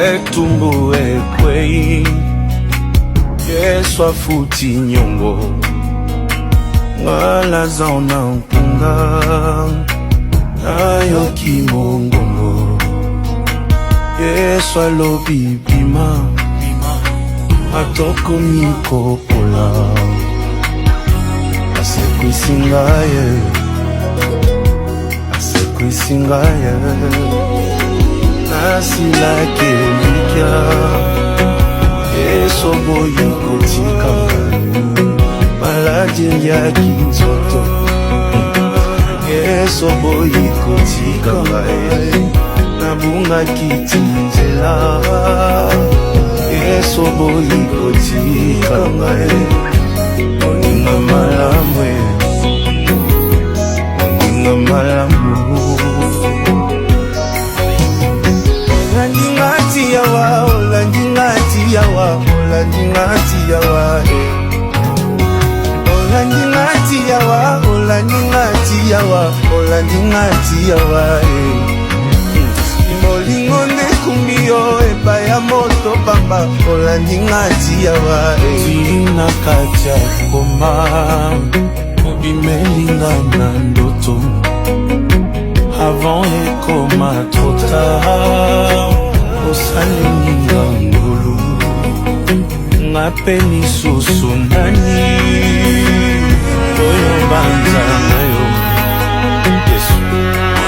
etumbu ekwei Yesu afuti nyongo ngala zaona mpunga nayo kimongongo Yesu alobi bima atoko mikopola asekwisingaye nasilake likya Yesu boyi kotikanga maladi ya kinzoto Yesu boyi kotikanga nabunga kitinzela Yesu boyi kotikanga oninga malamu oninga malamu Olandingati yawa Olandingati yawa Olandingati yawa Olandingati yawa Olandingati yawa Olandingati yawa Molingo nekumbio eba ya moto pamba Olandingati yawa Tina kacha koma Obimelinga na ndoto Avant ekoma trop tard Osalinga ngulu Ngapeni susu nani Oyo banza nayo Yesu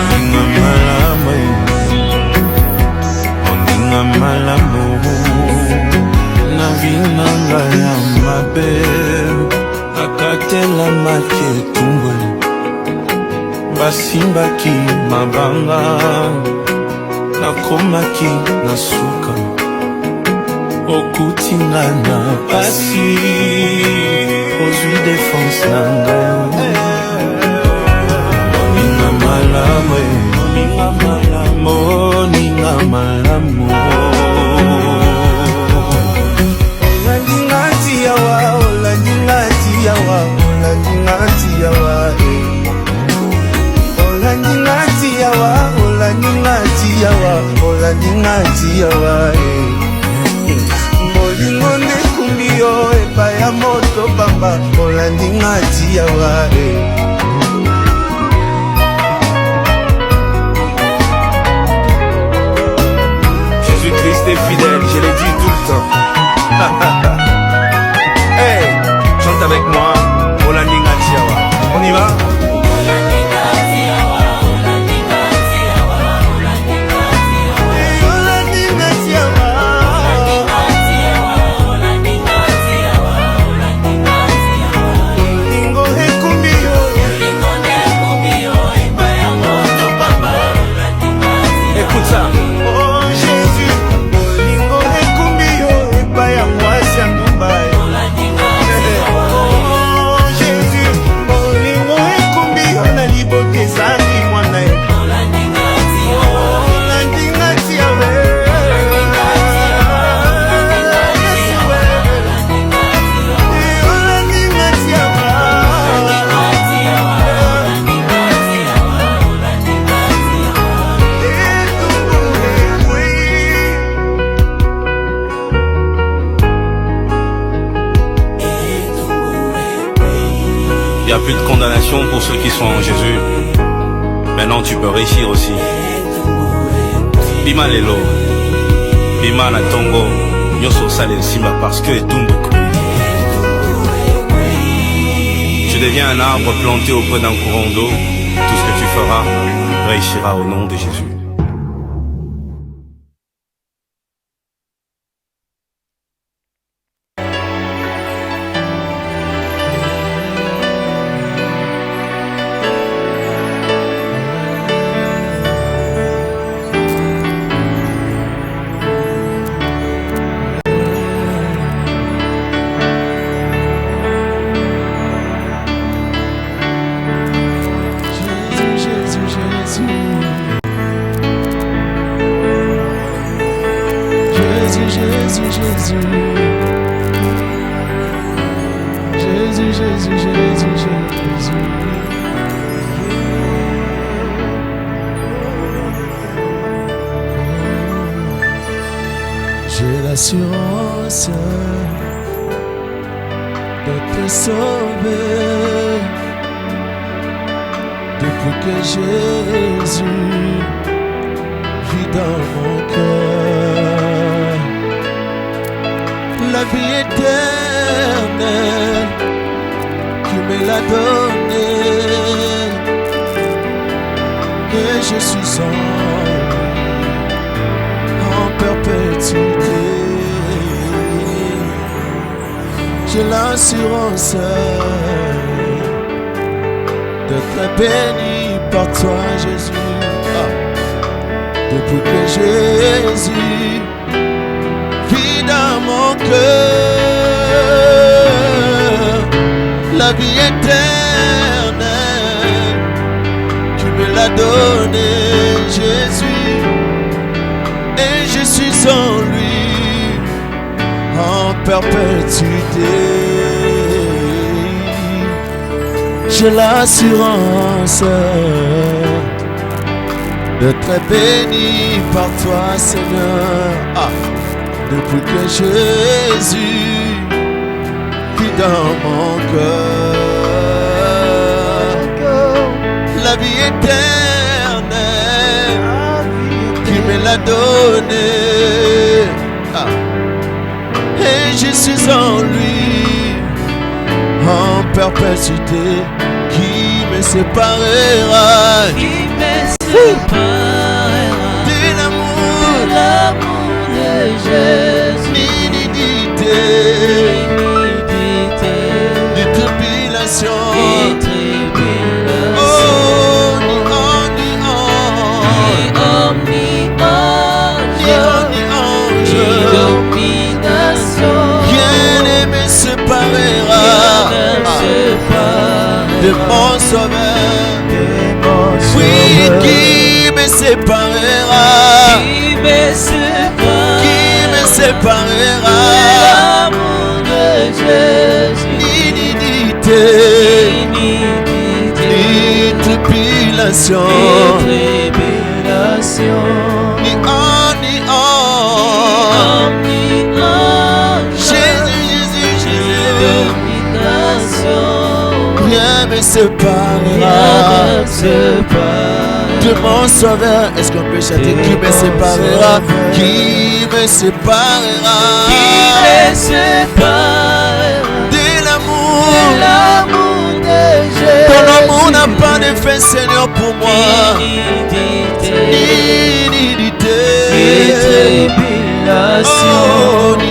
Oninga malamu Oninga malamu Na vinanga ya mabe Akatela make tumbwe Basimbaki mabanga Nakomaki na suka Okutinga na pasi Ozwi défense nanga Oninga malamu Oninga malamu Oninga malamu Olandingati yawa Olandingati yawa Olandingati yawa Olandingati yawa Olandingati yawa Olandingati yawa Molingo nekumbio eba ya moto bamba Olandingati yawa Jésus-Christ est fidèle, je l'ai dit tout le temps. Hey, chante avec moi Olandingati yawa. On y va? Il n'y a plus de condamnation pour ceux qui sont en Jésus. Maintenant tu peux réussir aussi. Bima lelo, bima na tongo, nyoso sale simba parce que etumbuku. Tu deviens un arbre planté auprès d'un courant d'eau. Tout ce que tu feras réussira au nom de Jésus. l'assurance d'être sauvé depuis que Jésus vit dans mon cœur. La vie éternelle qui me l'a donnée, et je suis en perpétuité. J'ai l'assurance d'être béni par toi, Jésus. Depuis que Jésus vit dans mon cœur, la vie éternelle, tu me l'as donnée, Jésus, et je suis en lui, en perpétuité. J'ai l'assurance d'être béni par toi, Seigneur. Depuis que Jésus vit dans mon cœur, la vie éternelle qui me l'a donnée, et je suis en lui, en perpétuité. Qui me séparera, qui me séparera de l'amour de Jésus, l'inimité, de tribulation, oh, ni domination, rien ne me séparera de mon sauveur. Oui, qui me séparera, qui me séparera l'amour de Jésus, l'inimité, ni tribulation, ni rien me séparera de mon sauveur. Est-ce qu'on peut chanter? Qui me séparera? Qui me séparera de l'amour de Jésus? Ton amour n'a pas d'effet, Seigneur, pour moi. L'inimité, oh,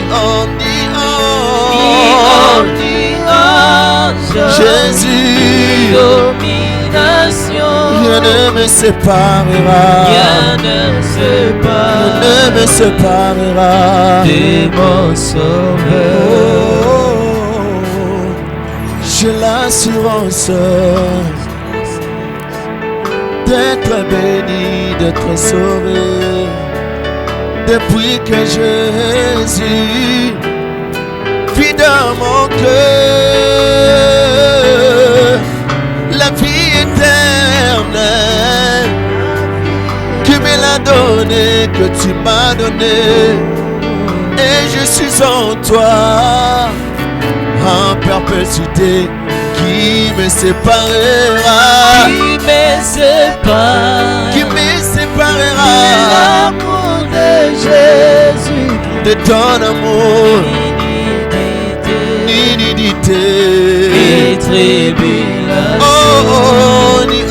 Jésus, rien ne me séparera, rien ne me séparera de mon sauveur. Oh, j'ai l'assurance d'être béni, d'être sauvé depuis que Jésus vit dans mon cœur. La vie éternelle que me l'a donné, que tu m'as donné, et je suis en toi, en perpétuité. Qui me séparera, qui me séparera l'amour de Jésus, de ton amour, l'inimité, oh, ni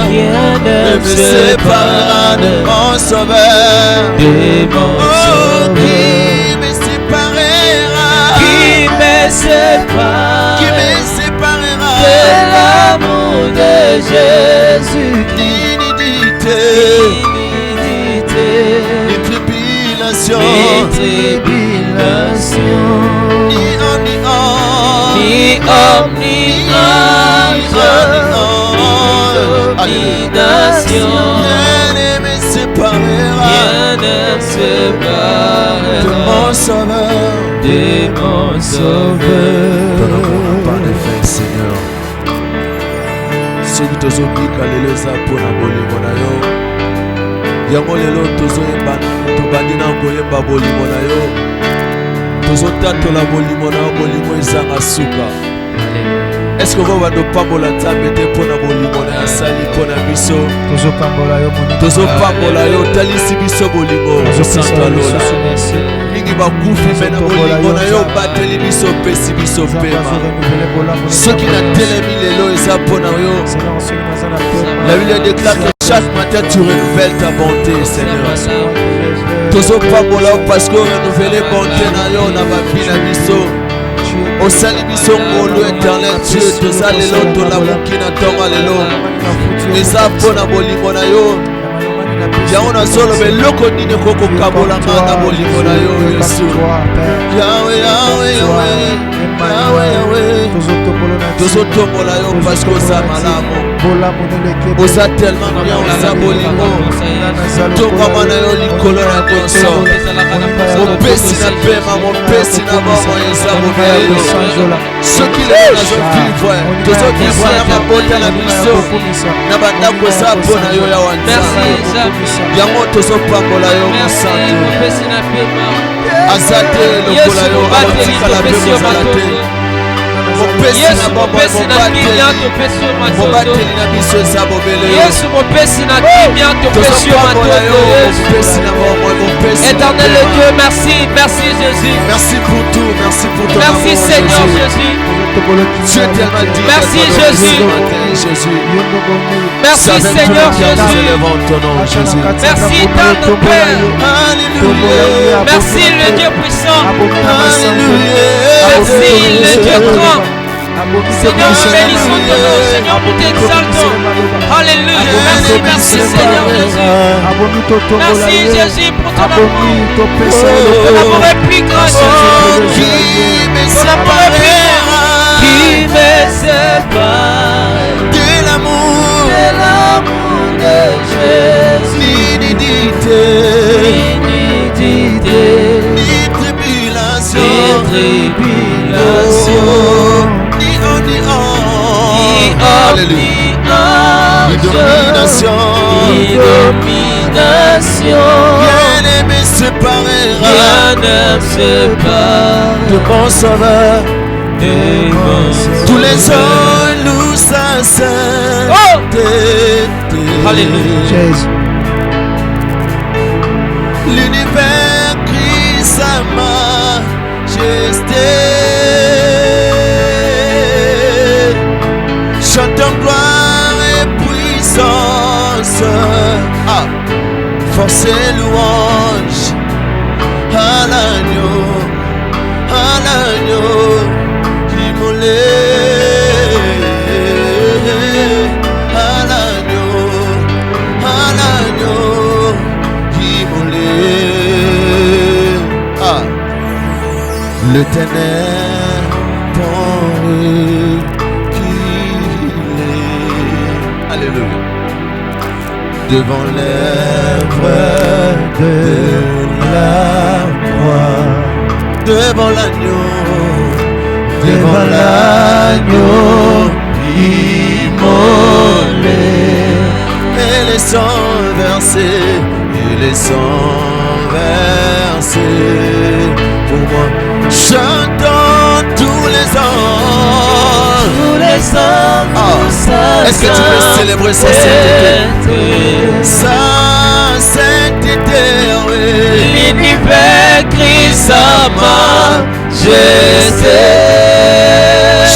rien ne me séparera de mon sauveur. Oh, qui me séparera, qui me séparera de l'amour de Jésus, l'inimité, les tribulations, rien ne me séparera de mon sauveur, de mon sauveur. Ton amour n'a pas d'effet, Seigneur. soki tozobika lelo eza mpona bolingo na yo. Yango lelo tobandi na koyemba bolingo na yo. Tozotatola bolingo na yo, bolingo ezanga suka. Est-ce que vous allez pambola nzambe te mpona bolingo na asali mpona biso? Tozopambola yo talisi biso bolingo mosantu alola. Mingi bakufi me na bolingo na yo bateli biso pesi biso pema. Soki natelemi lelo eza mpona yo. La Bible déclare que chaque matin tu renouvelles ta bonté, Seigneur. Tozopambola yo parce que renouveler bonté na yo na babi na biso. Osali biso ngolu éternel Dieu, toza lelo tolamuki na ntongo lelo. Eza mpona bolingo na yo. Yango nazoloba eloko nini kokokabola nga na bolingo na yo Yesu. Yawe, Yawe, Yawe, Yawe, Yawe. Tozotombola yo parce que oza malamu. Oza tellement bien, oza bolingo. Tongama na yo likolo na nyonso. Mopesi na pema, mopesi na mama eza mobelo. Soki lelo nazovivre, tozovivre na mabota na biso. Na bandako eza mpona yo ya wanzambe. Yango tozopambola yo mosantu. Aza te lokola yo akotikala mpe mozala te. Mopesi na mobateli na biso eza mobele yo. Tozopambola yo mopesi na momo mopesi. Éternel le Dieu, merci, merci Jésus. Merci pour tout, merci pour ton Merci amour, Seigneur Jésus. Jésus. Tu es tellement digne. Merci, Jésus. Jésus. Merci Seigneur Jésus. Merci éternel Père. Alléluia. Merci le Dieu puissant. Alléluia. Merci le Dieu grand. Seigneur, nous bénissons ton nom. Seigneur, nous t'exaltons. Alléluia. Merci, merci Seigneur Jésus. Merci Jésus pour ton amour. Ton amour est plus grand. Qui me Ton amour est plus grand. Qui me sépare de l'amour de Jésus. L'inidité, L'inidité, tribulation, domination, rien ne me séparera de mon sauveur. Tous les jours nous sincèrent. Alléluia. Jésus. L'univers crie sa majesté. Chantons gloire et puissance. Ah, force et louange à l'agneau immolé. À l'agneau immolé. Ah, le ténèbre pour eux qu'il est. Alléluia. Devant l'œuvre de la croix, devant l'agneau immolé, et les sangs versés, pour moi. Chantons tous les ans. Est-ce que tu veux célébrer sa sainteté? Sa sainteté, oui. L'univers crie sa majesté.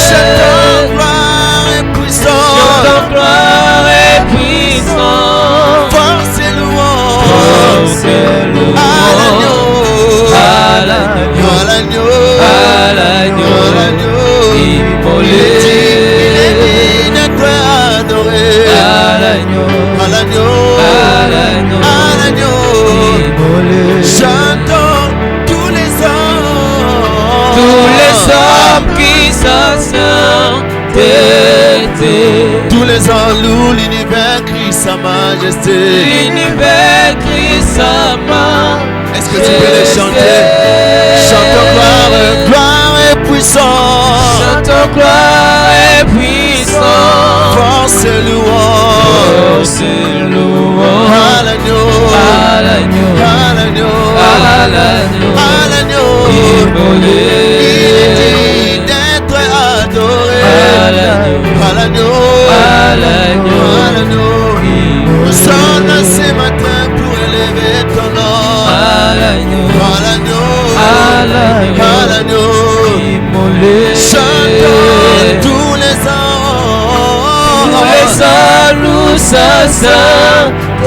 Chantons gloire et puissance. Force et louange. À l'agneau. Immolé. À l'agneau. Chantons tous les hommes qui s'assemblent. Tous les ans louent l'univers crie sa majesté. L'univers crie sa majesté. Est-ce que tu peux les chanter? Chantons gloire et puissance. Chantons gloire et puissance. Force c'est louange. c'est louange. À l'agneau, À l'agneau, à l'agneau, à l'agneau, à l'agneau. immolé. Il est dit d'être adoré. À l'agneau, À l'agneau, à l'agneau, à l'agneau. immolé. Sonne ce matin pour élever ton nom. À l'agneau, À l'agneau, à l'agneau, à l'agneau. immolé. Chantons tous les ans. Tous les ans louent sa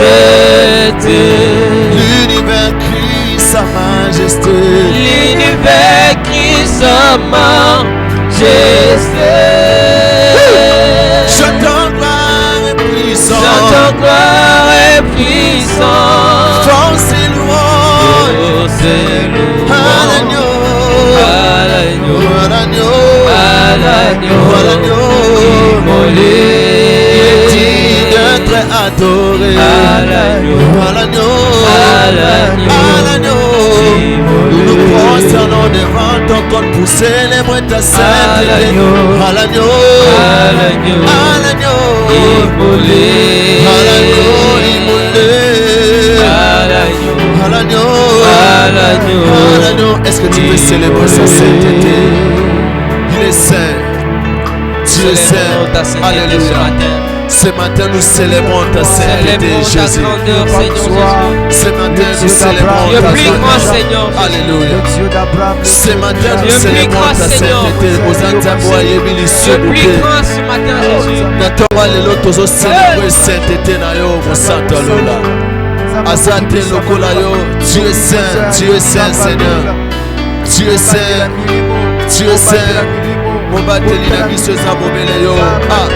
sainteté. L'univers crie sa majesté. L'univers crie sa majesté. Chantons gloire et puissance. Chantons gloire et puissance. Force et louange. Oh, c'est louange. À l'agneau, À l'agneau, à l'agneau, à l'agneau, à l'agneau. immolé. Digne d'être adoré. À l'agneau, À l'agneau, à l'agneau, à l'agneau. Nous nous immolé. prosternons devant ton trône pour célébrer ta sainteté. l'agneau, À l'agneau, à l'agneau, à l'agneau, immolé. à l'agneau, immolé. À l'agneau, À l'agneau, à l'agneau. à l'agneau. Est-ce que tu peux célébrer sa sainteté? Il est saint. Dieu est Célébrons ta saint. sainteté ce Alléluia. matin. Ce matin, nous célébrons ta sainteté, Célébrons ta Jésus. grandeur, Seigneur Ce matin, nous Jésus. célébrons Dieu ta plus grand, grandeur. Seigneur Jésus. Alléluia. Ce matin, nous Dieu plus célébrons grand, ta Seigneur. sainteté. Ozanzambo ayebili Dieu plus sobuke. grand ce matin, Jésus. Na tonga lelo tozocelebre sainteté na yo mosantu alola. Aza te lokola yo. Dieu est saint, Dieu est saint, Seigneur. Dieu est saint, Dieu est saint. Mobateli na biso eza mobele yo. Ah,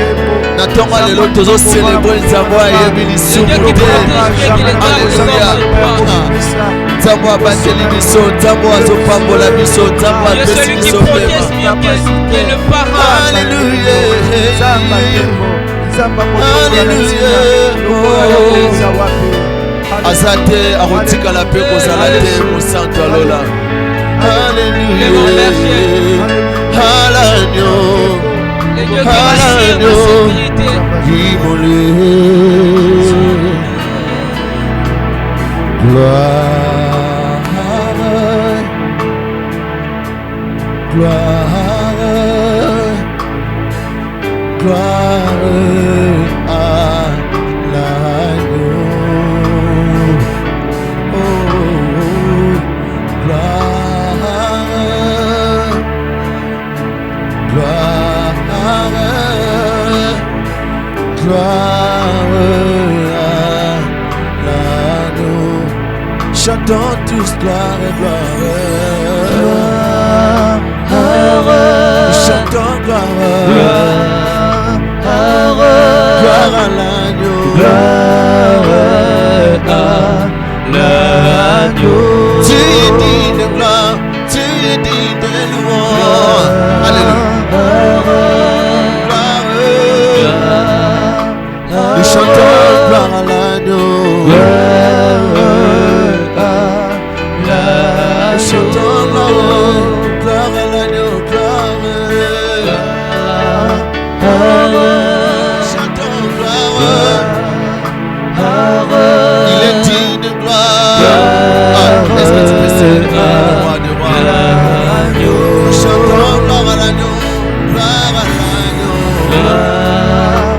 na tonga lelo tozocelebre nzambo ayebi Le lisumu Dieu qui te. protège, Dieu qui les garde Alléluia. comme toi. Nzambo abateli biso, nzambo azopambola biso, nzambo Dieu apesi celui qui biso protège pema. mieux que le parent. Alléluia. Aza te akotikala mpe kozala te mosantu alola. Alléluia. À l'agneau, Le Dieu qui à rassure l'agneau. la sécurité. immolé. Gloire, gloire, gloire à l'agneau. Oh, gloire, gloire, gloire à l'agneau. Chantons tous gloire et gloire. Chantons gloire. Gloire à l'agneau. Tu es digne de gloire. Tu es digne de louange. Alléluia. Gloire. Nous chantons gloire à l'agneau. Nous chantons gloire à l'agneau. Chantons gloire. Il est digne de gloire. Ah, est-ce que tu peux célébrer le roi de roi? Nous chantons gloire à l'agneau. Gloire à l'agneau. Gloire,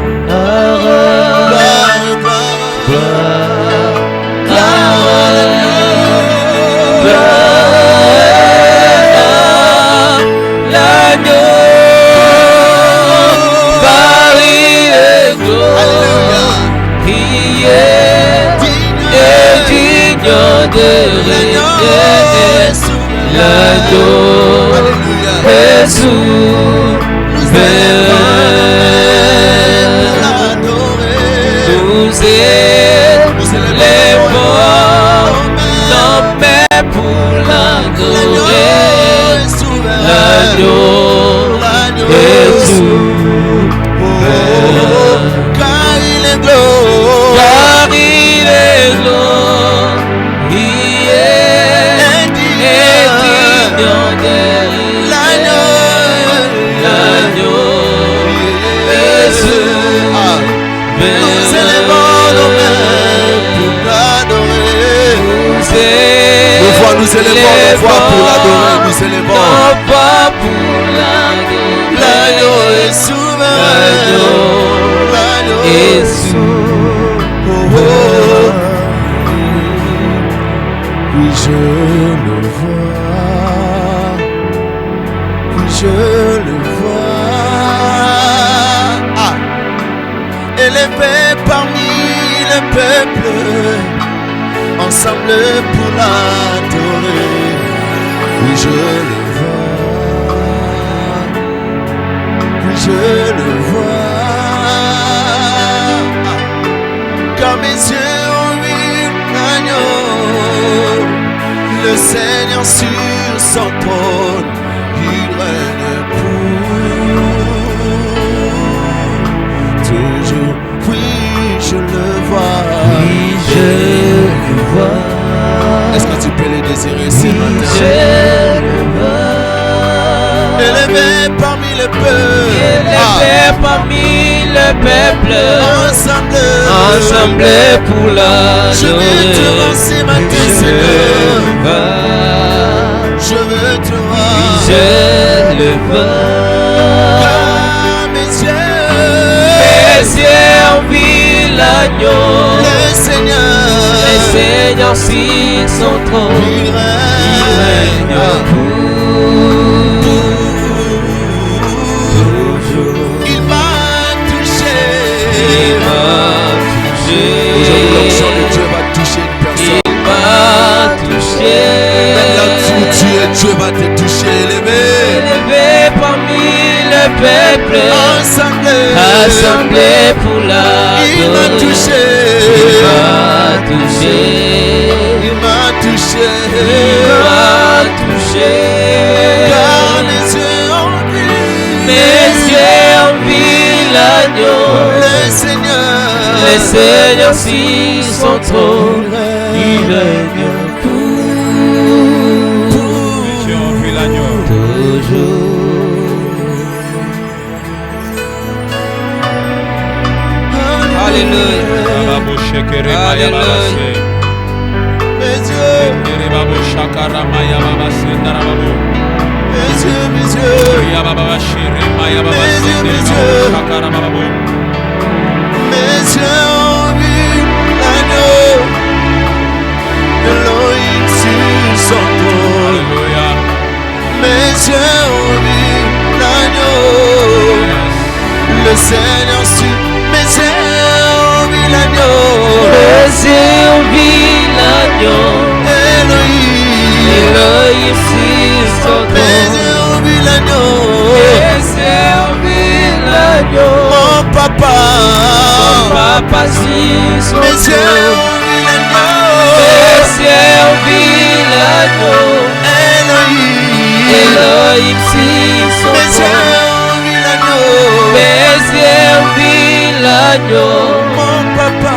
L'agneau est souverain. Nous élèvons nos mains pour l'adorer. L'agneau est souverain. car il est glorieux. Car il est glorieux. Il est digne de l'agneau est souverain. pas pour l'adorer, nous élevons. Non pas pour l'adorer. L'agneau est souverain. L'agneau est souverain. Oh, oh. Oui, je le vois. Oui, je le vois. Ah. Élevé parmi le peuple, ensemble pour l'adorer. Oui, je le vois. Oui, je le vois. Car mes yeux ont vu l'agneau, le Seigneur sur son trône, il règne pour toujours. Oui, je le vois. Oui, je le vois. Est-ce que tu peux le désirer ce matin? Je le vois. Élevé parmi le peuple, Élevé parmi le peuple, ensemble pour l'adorer. je veux te voir ce matin, Seigneur. Je veux te voir. Je le vois. Car mes yeux ont vu l'agneau, le Seigneur sur son trône, il règne toujours. Il m'a touché. Aujourd'hui, l'onction de Dieu va toucher une personne. Il m'a touché. Même là où tu es, Dieu va te toucher, élevé. Élevé parmi le peuple, assemblé pour l'adorer. Il m'a touché. Il m'a touché. Il m'a touché. Il m'a touché. Car mes yeux ont vu. Mes yeux ont vu l'agneau, Le Seigneur sur son trône, il règne Mes yeux ont vu l'agneau. toujours. Alléluia. Alléluia. Mes yeux, mes yeux, mes yeux. Mes yeux ont vu l'agneau, Elohim sur son trône. Mes yeux ont vu l'agneau, le Seigneur sur. Mes yeux ont vu l'agneau, Mes yeux ont vu l'agneau, Elohim. sur son Mes trône. yeux ont vu l'agneau, Mes yeux ont vu l'agneau, mon papa. Papa sur son Mes yeux trône. ont vu l'agneau, Mes yeux ont vu l'agneau, Elohim. sur son Mes yeux trône. ont vu l'agneau, Mes yeux ont vu l'agneau, mon papa.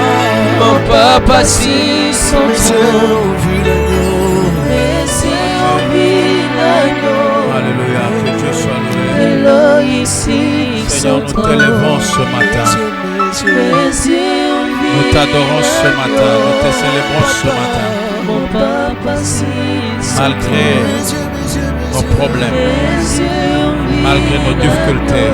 mon papa sur son Mes yeux trône. ont vu l'agneau. Mes yeux ont vu l'agneau, Alléluia, que Dieu soit loué. Elohim sur Seigneur, son nous trône. t'élèvons ce matin. Mes yeux ont vu Nous t'adorons ce matin. Nous te célébrons ce matin. mon papa sur son Malgré nos problèmes, Mes yeux ont vu malgré nos difficultés,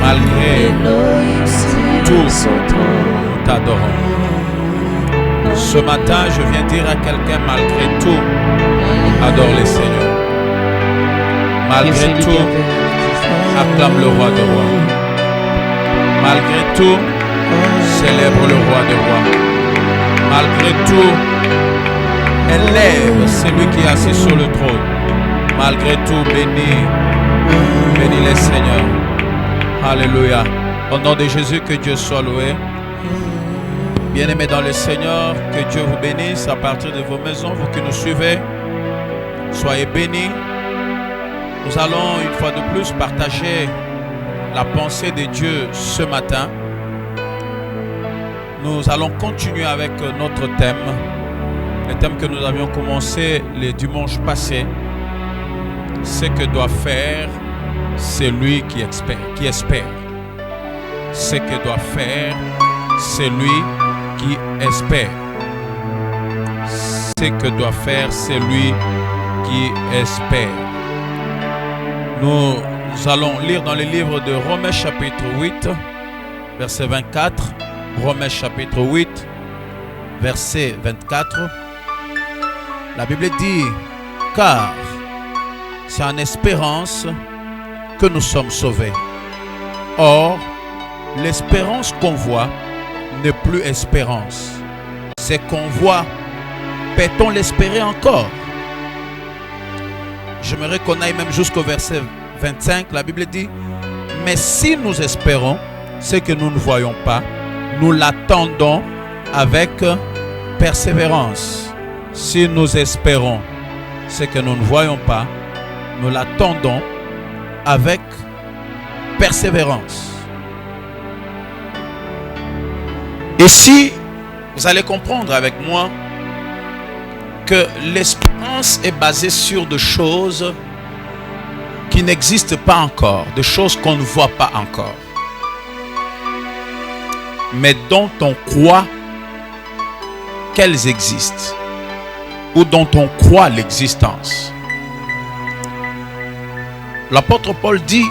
malgré Elohim sur tout, son trône. nous t'adorons. Ce matin, je viens dire à quelqu'un, malgré tout, adore le Seigneur. Malgré tout, acclame le roi des rois. Malgré tout, célèbre le roi des rois. Malgré tout, élève celui qui est assis sur le trône. Malgré tout, bénis le Seigneur. Alléluia. Au nom de Jésus, que Dieu soit loué. Bien-aimés dans le Seigneur, que Dieu vous bénisse à partir de vos maisons, vous qui nous suivez. Soyez bénis. Nous allons une fois de plus partager la pensée de Dieu ce matin. Nous allons continuer avec notre thème, le thème que nous avions commencé le dimanche passé. Ce que doit faire celui qui espère. Ce que doit faire celui qui espère. Ce qualité que doit faire celui qui espère. Nous allons lire dans le livre de Romains chapitre 8, verset 24. Romains chapitre 8, verset 24. La Bible dit, car c'est en espérance que nous sommes sauvés. Or, l'espérance qu'on voit n'est plus espérance. C'est qu'on voit, peut-on l'espérer encore? J'aimerais qu'on aille même jusqu'au verset 25. La Bible dit, mais si nous espérons ce que nous ne voyons pas, nous l'attendons avec persévérance. Si nous espérons ce que nous ne voyons pas, nous l'attendons avec persévérance. Et si vous allez comprendre avec moi que l'espérance est basée sur des choses qui n'existent pas encore, des choses qu'on ne voit pas encore, mais dont on croit qu'elles existent, ou dont on croit l'existence. L'apôtre Paul dit,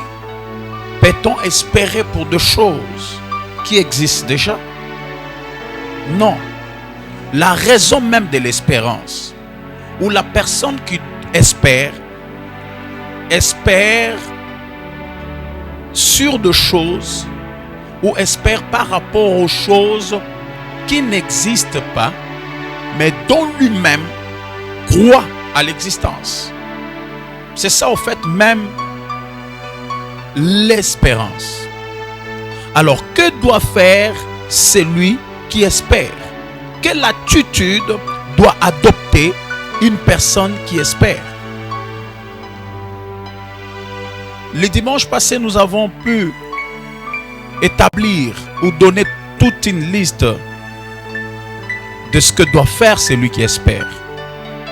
peut-on espérer pour des choses qui existent déjà? Non. La raison même de l'espérance, ou la personne qui espère sur des choses, ou espère par rapport aux choses qui n'existent pas, mais dont lui-même croit à l'existence. C'est ça au fait même l'espérance. Alors que doit faire celui qui espère? Quelle attitude doit adopter une personne qui espère? Le dimanche passé, nous avons pu établir ou donner toute une liste de ce que doit faire celui qui espère.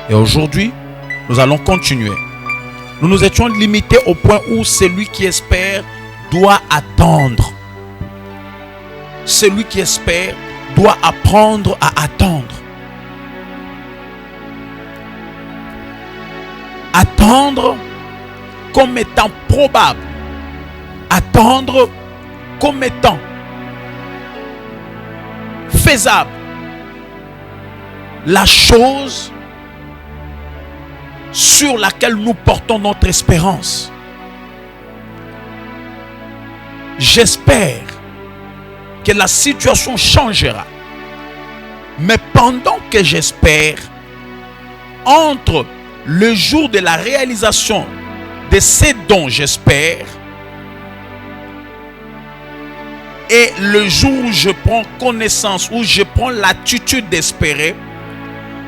Et aujourd'hui, nous allons continuer. Nous nous étions limités au point où celui qui espère doit attendre. Celui qui espère doit apprendre à attendre. Attendre comme étant probable. Attendre comme étant faisable. La chose sur laquelle nous portons notre espérance. J'espère que la situation changera. Mais pendant que j'espère, entre le jour de la réalisation de ce dont j'espère et le jour où je prends connaissance, où je prends l'attitude d'espérer,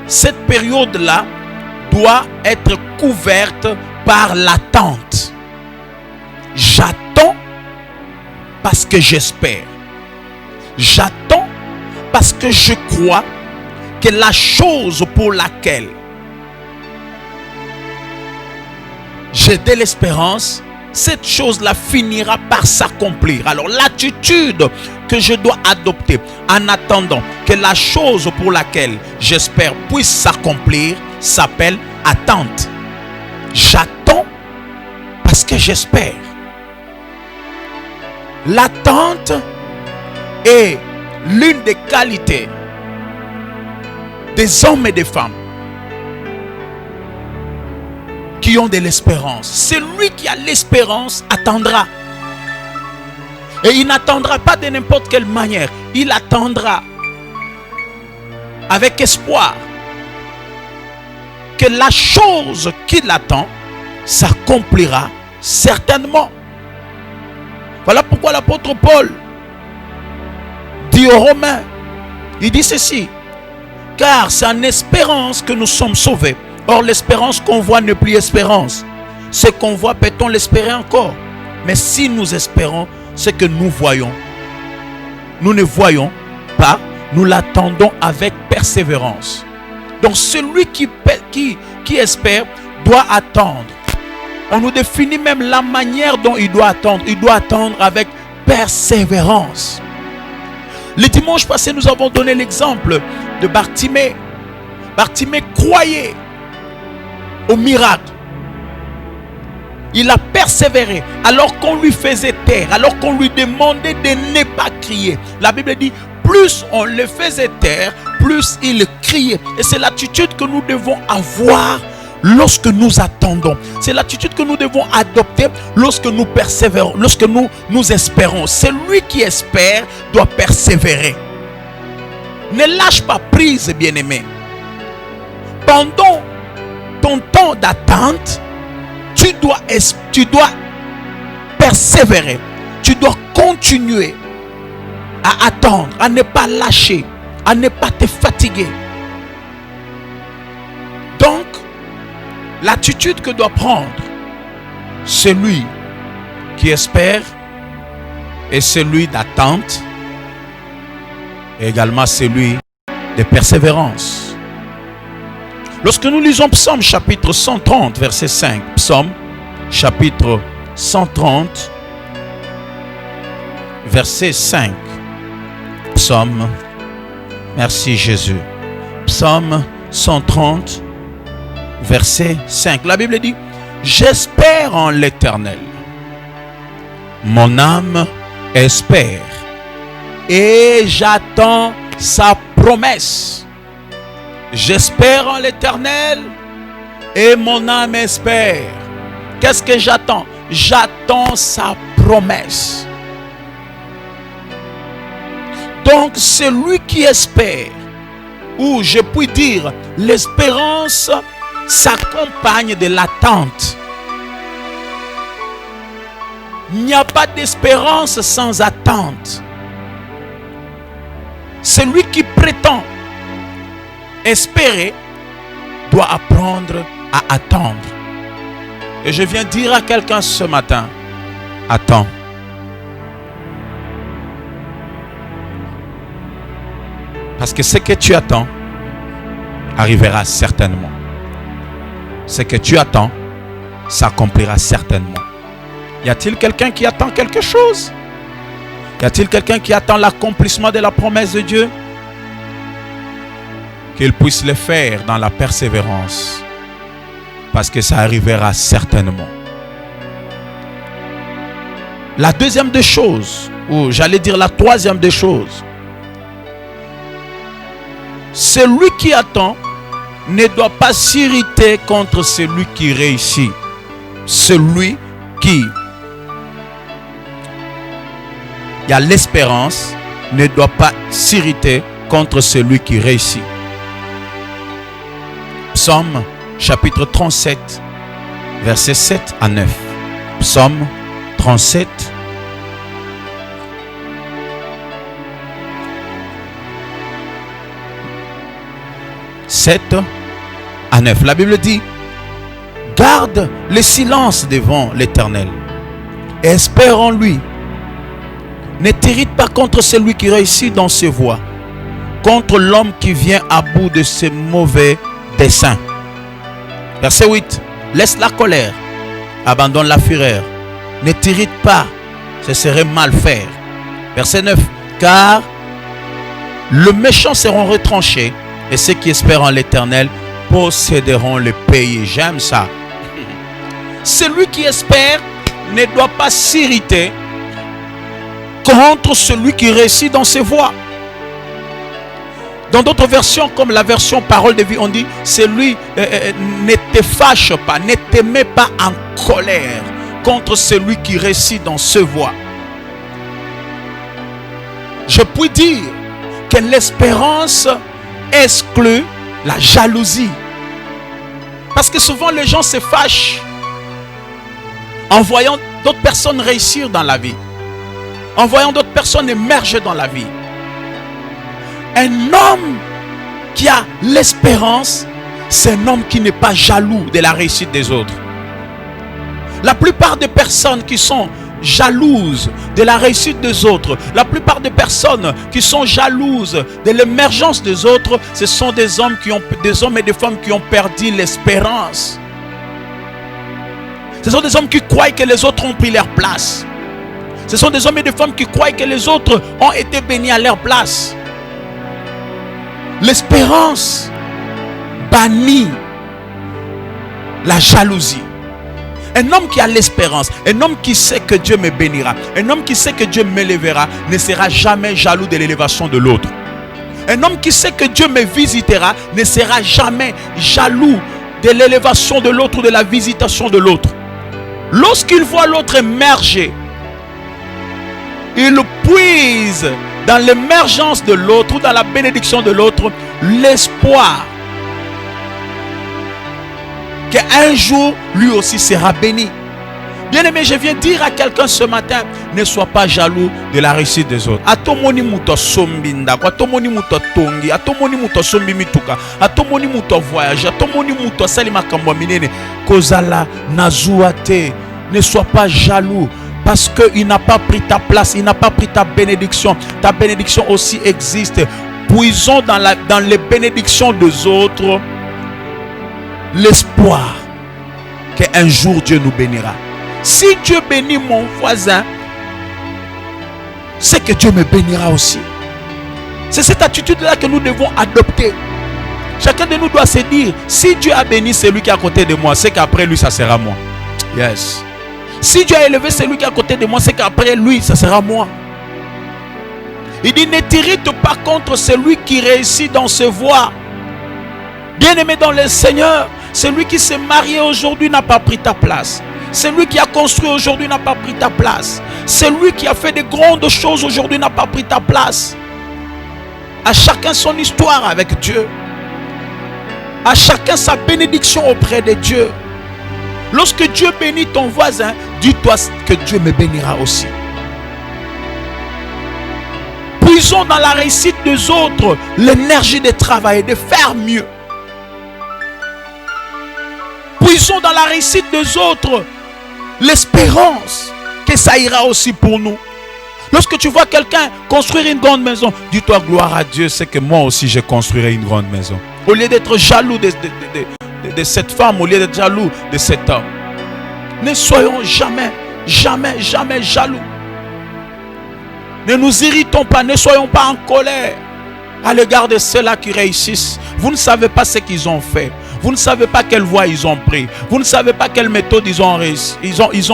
cette période-là doit être couverte par l'attente. J'attends parce que j'espère. J'attends parce que je crois que la chose pour laquelle j'ai de l'espérance, cette chose-là finira par s'accomplir. Alors l'attitude que je dois adopter en attendant que la chose pour laquelle j'espère puisse s'accomplir s'appelle attente. J'attends parce que j'espère. L'attente est l'une des qualités des hommes et des femmes qui ont de l'espérance. Celui qui a l'espérance attendra. Et il n'attendra pas de n'importe quelle manière. Il attendra avec espoir que la chose qu'il attend s'accomplira certainement. Voilà pourquoi l'apôtre Paul dit aux Romains, il dit ceci, car c'est en espérance que nous sommes sauvés. Or l'espérance qu'on voit n'est plus espérance. Ce qu'on voit, peut-on l'espérer encore? Mais si nous espérons ce que nous voyons, nous ne voyons pas, nous l'attendons avec persévérance. Donc celui qui espère doit attendre. On nous définit même la manière dont il doit attendre. Il doit attendre avec persévérance. Le dimanche passé, nous avons donné l'exemple de Bartimée. Bartimée croyait au miracle. Il a persévéré alors qu'on lui faisait taire, alors qu'on lui demandait de ne pas crier. La Bible dit, plus on le faisait taire, plus il criait. Et c'est l'attitude que nous devons avoir lorsque nous attendons. C'est l'attitude que nous devons adopter lorsque nous persévérons, lorsque nous espérons. Celui qui espère doit persévérer. Ne lâche pas prise, bien-aimé. Pendant ton temps d'attente, tu dois persévérer. Tu dois continuer à attendre, à ne pas lâcher, à ne pas te fatiguer. Donc, l'attitude que doit prendre celui qui espère et celui d'attente, et également celui de persévérance. Lorsque nous lisons Psaume chapitre 130, verset 5, Psaume chapitre 130, verset 5, Psaume, merci Jésus, Psaume 130, verset 5, la Bible dit, j'espère en l'Éternel, mon âme espère, et j'attends sa promesse. J'espère en l'Éternel et mon âme espère. Qu'est-ce que j'attends? J'attends sa promesse. Donc celui qui espère, ou je puis dire, l'espérance s'accompagne de l'attente. Il n'y a pas d'espérance sans attente. Celui qui prétend espérer doit apprendre à attendre. Et je viens dire à quelqu'un ce matin, attends. Parce que ce que tu attends arrivera certainement. Ce que tu attends s'accomplira certainement. Y a-t-il quelqu'un qui attend quelque chose? Y a-t-il quelqu'un qui attend l'accomplissement de la promesse de Dieu? Qu'il puisse le faire dans la persévérance, parce que ça arrivera certainement. La deuxième des choses, ou j'allais dire la troisième des choses, celui qui attend ne doit pas s'irriter contre celui qui réussit. Celui qui a l'espérance ne doit pas s'irriter contre celui qui réussit. Psaume chapitre 37, versets 7 à 9. Psaume 37, à 9. La Bible dit, garde le silence devant l'Éternel et espère en lui. Ne t'irrite pas contre celui qui réussit dans ses voies, contre l'homme qui vient à bout de ses mauvais desseins. Verset 8. Laisse la colère, abandonne la fureur, ne t'irrite pas, ce serait mal faire. Verset 9. Car le méchant seront retranchés et ceux qui espèrent en l'Éternel posséderont le pays. J'aime ça. Celui qui espère ne doit pas s'irriter contre celui qui réussit dans ses voies. Dans d'autres versions, comme la version Parole de vie, on dit, celui ne te fâche pas, ne te mets pas en colère contre celui qui réussit dans ses voies. Je puis dire que l'espérance exclut la jalousie. Parce que souvent les gens se fâchent en voyant d'autres personnes réussir dans la vie, en voyant d'autres personnes émerger dans la vie. Un homme qui a l'espérance, c'est un homme qui n'est pas jaloux de la réussite des autres. La plupart des personnes qui sont jalouses de la réussite des autres, la plupart des personnes qui sont jalouses de l'émergence des autres, ce sont des hommes et des femmes qui ont perdu l'espérance. Ce sont des hommes qui croient que les autres ont pris leur place. Ce sont des hommes et des femmes qui croient que les autres ont été bénis à leur place. L'espérance bannit la jalousie. Un homme qui a l'espérance, un homme qui sait que Dieu me bénira, un homme qui sait que Dieu m'élèvera, ne sera jamais jaloux de l'élévation de l'autre. Un homme qui sait que Dieu me visitera ne sera jamais jaloux de l'élévation de l'autre ou de la visitation de l'autre. Lorsqu'il voit l'autre émerger, il puise dans l'émergence de l'autre ou dans la bénédiction de l'autre l'espoir qu'un jour lui aussi sera béni. Bien aimé, je viens dire à quelqu'un ce matin, ne sois pas jaloux de la réussite des autres. Atomoni muto sombinda, atomoni muto tongi, atomoni muto sombi mituka, atomoni muto voyage, atomoni muto salima kambwa minene, kozala nazuate. Ne sois pas jaloux parce qu'il n'a pas pris ta place, il n'a pas pris ta bénédiction. Ta bénédiction aussi existe. Puisons dans les bénédictions des autres l'espoir qu'un jour Dieu nous bénira. Si Dieu bénit mon voisin, c'est que Dieu me bénira aussi. C'est cette attitude-là que nous devons adopter. Chacun de nous doit se dire, si Dieu a béni celui qui est à côté de moi, c'est qu'après lui, ça sera moi. Yes. Si Dieu a élevé celui qui est à côté de moi, c'est qu'après lui, ça sera moi. Il dit, ne t'irrite pas contre celui qui réussit dans ses voies. Bien-aimé dans le Seigneur, celui qui s'est marié aujourd'hui n'a pas pris ta place. Celui qui a construit aujourd'hui n'a pas pris ta place. Celui qui a fait de grandes choses aujourd'hui n'a pas pris ta place. À chacun son histoire avec Dieu. À chacun sa bénédiction auprès de Dieu. Lorsque Dieu bénit ton voisin, dis-toi que Dieu me bénira aussi. Puisons dans la réussite des autres l'énergie de travailler, de faire mieux. Puisons dans la réussite des autres l'espérance que ça ira aussi pour nous. Lorsque tu vois quelqu'un construire une grande maison, dis-toi gloire à Dieu, c'est que moi aussi je construirai une grande maison. Au lieu d'être jaloux de cette femme, au lieu d'être jaloux de cet homme, ne soyons jamais jaloux. Ne nous irritons pas, ne soyons pas en colère à l'égard de ceux-là qui réussissent. Vous ne savez pas ce qu'ils ont fait. Vous ne savez pas quelle voie ils ont pris. Vous ne savez pas quelle méthode ils ont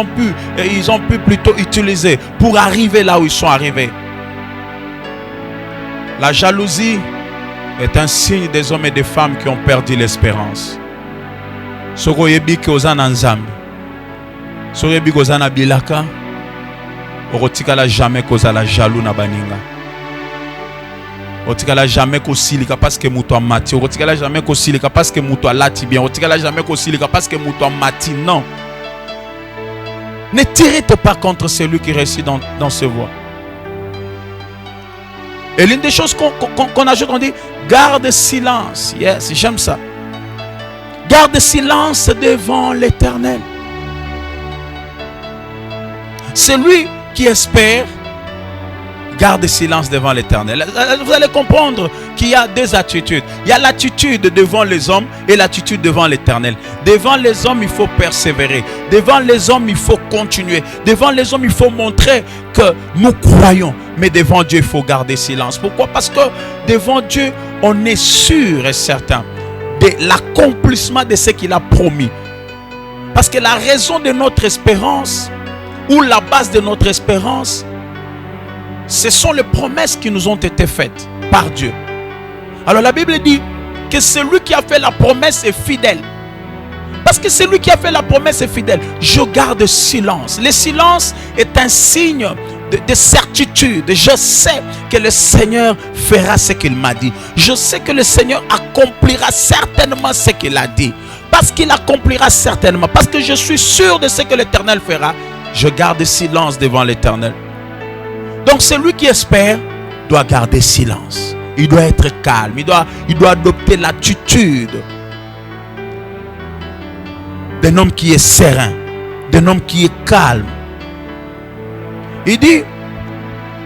pu plutôt utiliser pour arriver là où ils sont arrivés. La jalousie est un signe des hommes et des femmes qui ont perdu l'espérance. Sokoyebi ke ozana nzambe. Sokoyebi ke ozana bilaka. Okotikala jamais kozala jaloux na baninga. Otikala jamais kosilika parce que muto amati. Otikala jamais kosilika parce que muto alati bien. Otikala jamais kosilika parce que muto amati. Non. Ne t'irrite pas contre celui qui réussit dans ses voies. Et l'une des choses qu'on ajoute, on dit garde silence. Yes, j'aime ça. Garde silence devant l'Éternel. Celui qui espère garde silence devant l'Éternel. Vous allez comprendre qu'il y a deux attitudes. Il y a l'attitude devant les hommes et l'attitude devant l'Éternel. Devant les hommes, il faut persévérer. Devant les hommes, il faut continuer. Devant les hommes, il faut montrer que nous croyons. Mais devant Dieu, il faut garder silence. Pourquoi? Parce que devant Dieu, on est sûr et certain de l'accomplissement de ce qu'il a promis. Parce que la raison de notre espérance, ou la base de notre espérance, ce sont les promesses qui nous ont été faites par Dieu. Alors la Bible dit que celui qui a fait la promesse est fidèle. Parce que celui qui a fait la promesse est fidèle. Je garde silence. Le silence est un signe de certitude. Je sais que le Seigneur fera ce qu'il m'a dit. Je sais que le Seigneur accomplira certainement ce qu'il a dit. Parce qu'il accomplira certainement. Parce que je suis sûr de ce que l'Éternel fera. Je garde silence devant l'Éternel. Donc celui qui espère doit garder silence. Il doit être calme. Il doit adopter l'attitude d'un homme qui est serein, d'un homme qui est calme. Il dit,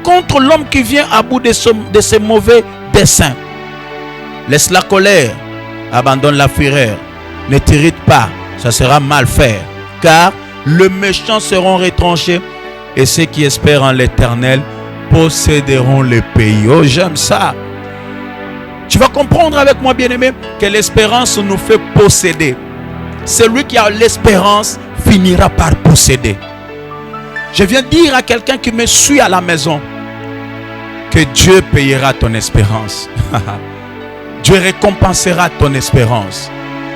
contre l'homme qui vient à bout de ses mauvais desseins, laisse la colère, abandonne la fureur, ne t'irrite pas, ça sera mal faire. Car les méchants seront retranchés et ceux qui espèrent en l'Éternel posséderont le pays. Oh, j'aime ça. Tu vas comprendre avec moi, bien-aimé, que l'espérance nous fait posséder. Celui qui a l'espérance finira par posséder. Je viens dire à quelqu'un qui me suit à la maison que Dieu payera ton espérance. Dieu récompensera ton espérance.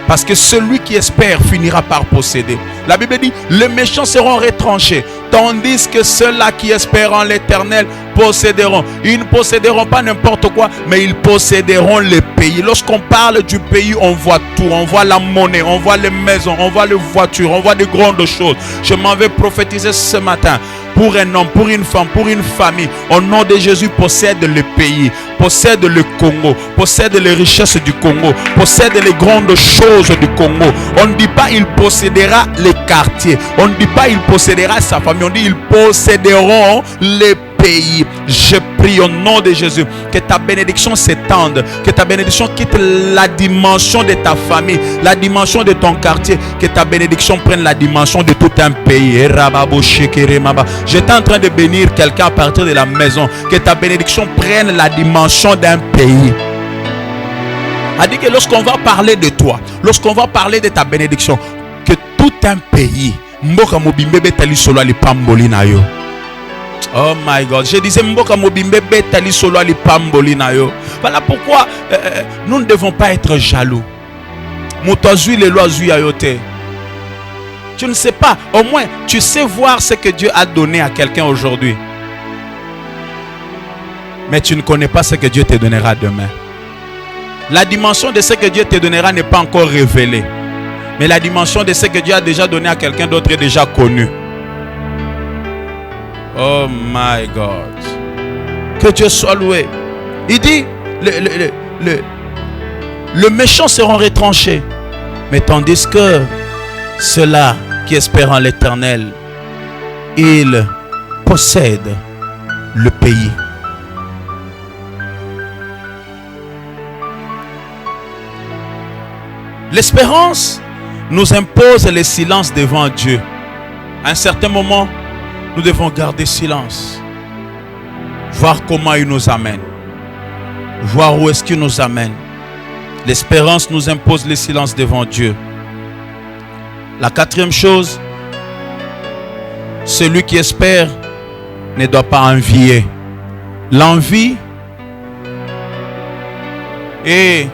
Parce que celui qui espère finira par posséder. La Bible dit, les méchants seront retranchés, tandis que ceux-là qui espèrent en l'Éternel posséderont. Ils ne posséderont pas n'importe quoi, mais ils posséderont le pays. Lorsqu'on parle du pays, on voit tout. On voit la monnaie, on voit les maisons, on voit les voitures, on voit de grandes choses. Je m'en vais prophétiser ce matin. Pour un homme, pour une femme, pour une famille, au nom de Jésus, possède le pays, possède le Congo, possède les richesses du Congo, possède les grandes choses du Congo. On ne dit pas il possédera les quartiers, on ne dit pas il possédera sa famille, on dit ils posséderont les pays. Je prie au nom de Jésus que ta bénédiction s'étende, que ta bénédiction quitte la dimension de ta famille, la dimension de ton quartier, que ta bénédiction prenne la dimension de tout un pays. J'étais en train de bénir quelqu'un à partir de la maison, que ta bénédiction prenne la dimension d'un pays. A dit que lorsqu'on va parler de toi, lorsqu'on va parler de ta bénédiction, que tout un pays, oh my God, je disais voilà pourquoi nous ne devons pas être jaloux. Tu ne sais pas, au moins tu sais voir ce que Dieu a donné à quelqu'un aujourd'hui, mais tu ne connais pas ce que Dieu te donnera demain. La dimension de ce que Dieu te donnera n'est pas encore révélée, mais la dimension de ce que Dieu a déjà donné à quelqu'un d'autre est déjà connue. Oh my God. Que Dieu soit loué. Il dit, le méchant seront retranchés, mais tandis que ceux-là qui espèrent en l'Éternel, ils possèdent le pays. L'espérance nous impose le silence devant Dieu. À un certain moment, nous devons garder silence. Voir comment il nous amène. Voir où est-ce qu'il nous amène. L'espérance nous impose le silence devant Dieu. La quatrième chose, celui qui espère ne doit pas envier. L'envie est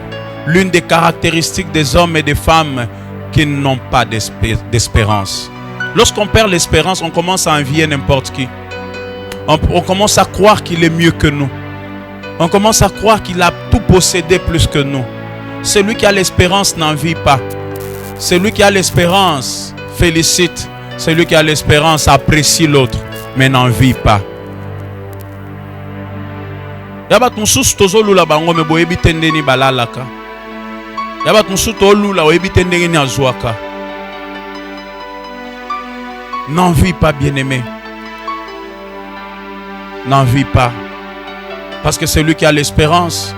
l'une des caractéristiques des hommes et des femmes qui n'ont pas d'espérance. Lorsqu'on perd l'espérance, on commence à envier n'importe qui. On commence à croire qu'il est mieux que nous. On commence à croire qu'il a tout possédé plus que nous. Celui qui a l'espérance n'envie pas. Celui qui a l'espérance félicite. Celui qui a l'espérance apprécie l'autre, mais n'envie pas. Yabat mususu tozolula bango me boyebi tendeni balalaka. Yabat mususu tolula oyebi tendeni ni azwaka. N'envie pas, bien-aimé. N'envie pas. Parce que celui qui a l'espérance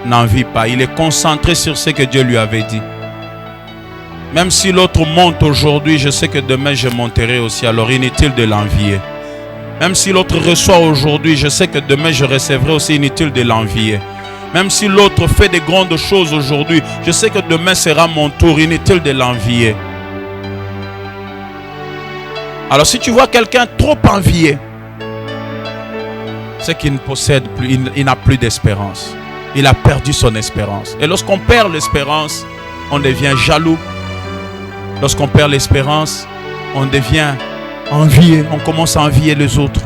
n'envie pas. Il est concentré sur ce que Dieu lui avait dit. Même si l'autre monte aujourd'hui, je sais que demain je monterai aussi. Alors inutile de l'envier. Même si l'autre reçoit aujourd'hui, je sais que demain je recevrai aussi. Inutile de l'envier. Même si l'autre fait de grandes choses aujourd'hui, je sais que demain sera mon tour. Inutile de l'envier. Alors si tu vois quelqu'un trop envier, c'est qu'il ne possède plus, il n'a plus d'espérance. Il a perdu son espérance. Et lorsqu'on perd l'espérance, on devient jaloux. Lorsqu'on perd l'espérance, on devient envieux. On commence à envier les autres.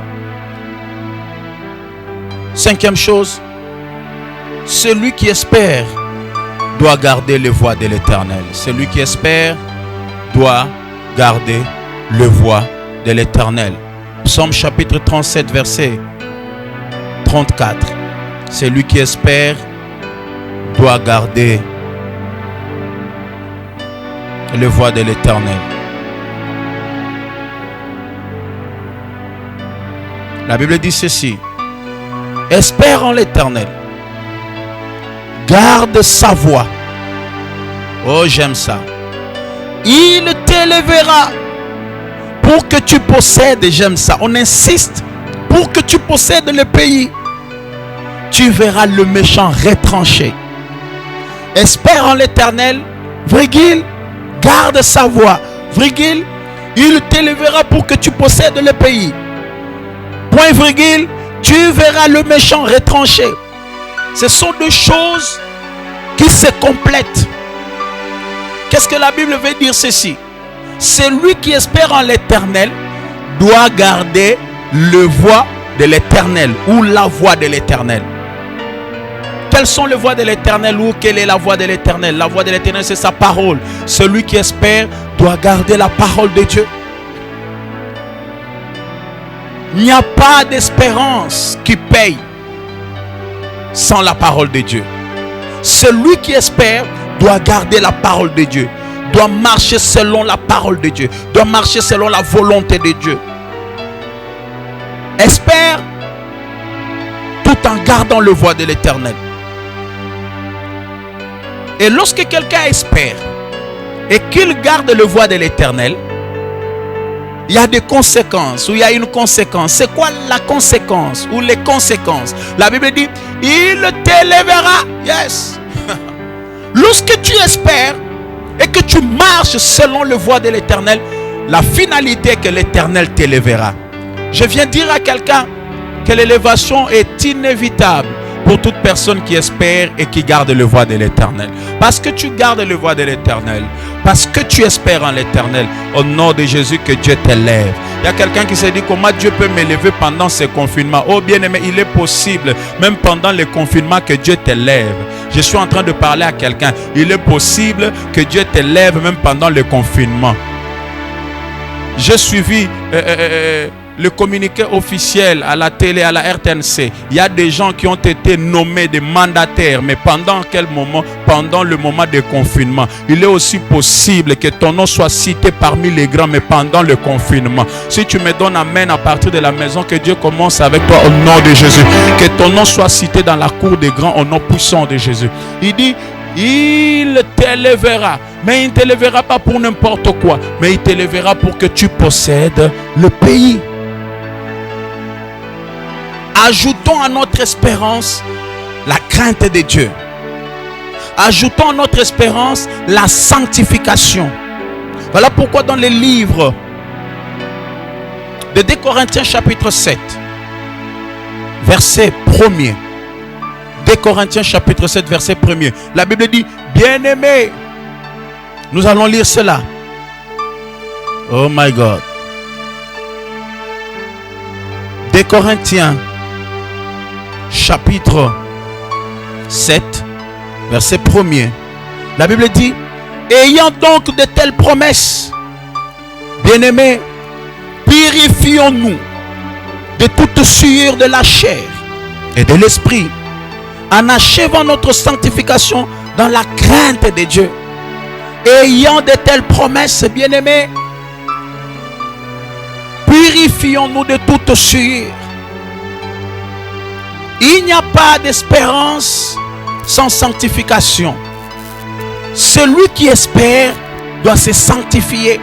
Cinquième chose, celui qui espère doit garder les voies de l'Éternel. Celui qui espère doit garder les voies de l'Éternel. Psaume chapitre 37, verset 34. Celui qui espère doit garder les voies de l'Éternel. La Bible dit ceci: espère en l'Éternel, garde sa voie. Oh, j'aime ça. Il t'élèvera pour que tu possèdes. J'aime ça. On insiste pour que tu possèdes le pays. Tu verras le méchant retranché, espère en l'Éternel, virgule, garde sa voie, virgule, il t'élèvera pour que tu possèdes le pays. Point virgule, tu verras le méchant retranché. Ce sont deux choses qui se complètent. Qu'est-ce que la Bible veut dire ceci? Celui qui espère en l'Éternel doit garder le voie de l'Éternel ou la voie de l'Éternel. Quelles sont les voies de l'Éternel ou quelle est la voie de l'Éternel? La voie de l'Éternel, c'est sa parole. Celui qui espère doit garder la parole de Dieu. Il n'y a pas d'espérance qui paye sans la parole de Dieu. Celui qui espère doit garder la parole de Dieu, doit marcher selon la parole de Dieu, doit marcher selon la volonté de Dieu. Espère tout en gardant le voie de l'Éternel. Et lorsque quelqu'un espère et qu'il garde le voie de l'Éternel, il y a des conséquences, ou il y a une conséquence. C'est quoi la conséquence ou les conséquences? La Bible dit, il t'élèvera. Yes. Lorsque tu espères et que tu marches selon le voie de l'Éternel, la finalité est que l'Éternel t'élèvera. Je viens dire à quelqu'un que l'élévation est inévitable pour toute personne qui espère et qui garde le voie de l'Éternel. Parce que tu gardes le voie de l'Éternel, parce que tu espères en l'Éternel, au nom de Jésus, que Dieu t'élève. Il y a quelqu'un qui se dit, comment Dieu peut m'élever pendant ces confinements? Oh bien-aimé, il est possible, même pendant les confinements, que Dieu t'élève. Je suis en train de parler à quelqu'un. Il est possible que Dieu t'élève même pendant le confinement. J'ai suivi le communiqué officiel à la télé, à la RTNC. Il y a des gens qui ont été nommés des mandataires, mais pendant quel moment? Pendant le moment de confinement. Il est aussi possible que ton nom soit cité parmi les grands, mais pendant le confinement. Si tu me donnes amen à partir de la maison, que Dieu commence avec toi au nom de Jésus. Que ton nom soit cité dans la cour des grands au nom puissant de Jésus. Il dit, il t'élèvera, mais il ne t'élèvera pas pour n'importe quoi, mais il t'élèvera pour que tu possèdes le pays. Ajoutons à notre espérance la crainte de Dieu. Ajoutons à notre espérance la sanctification. Voilà pourquoi dans les livres de 2 Corinthiens chapitre 7, verset 1er. 2 Corinthiens chapitre 7, verset 1er. La Bible dit, bien-aimés, nous allons lire cela. Oh my God. 2 Corinthiens chapitre 7, verset 1er. La Bible dit, ayant donc de telles promesses, bien-aimés, purifions-nous de toute souillure de la chair et de l'esprit, en achevant notre sanctification dans la crainte de Dieu. Ayant de telles promesses, bien-aimés, purifions-nous de toute souillure. Il n'y a pas d'espérance sans sanctification. Celui qui espère doit se sanctifier.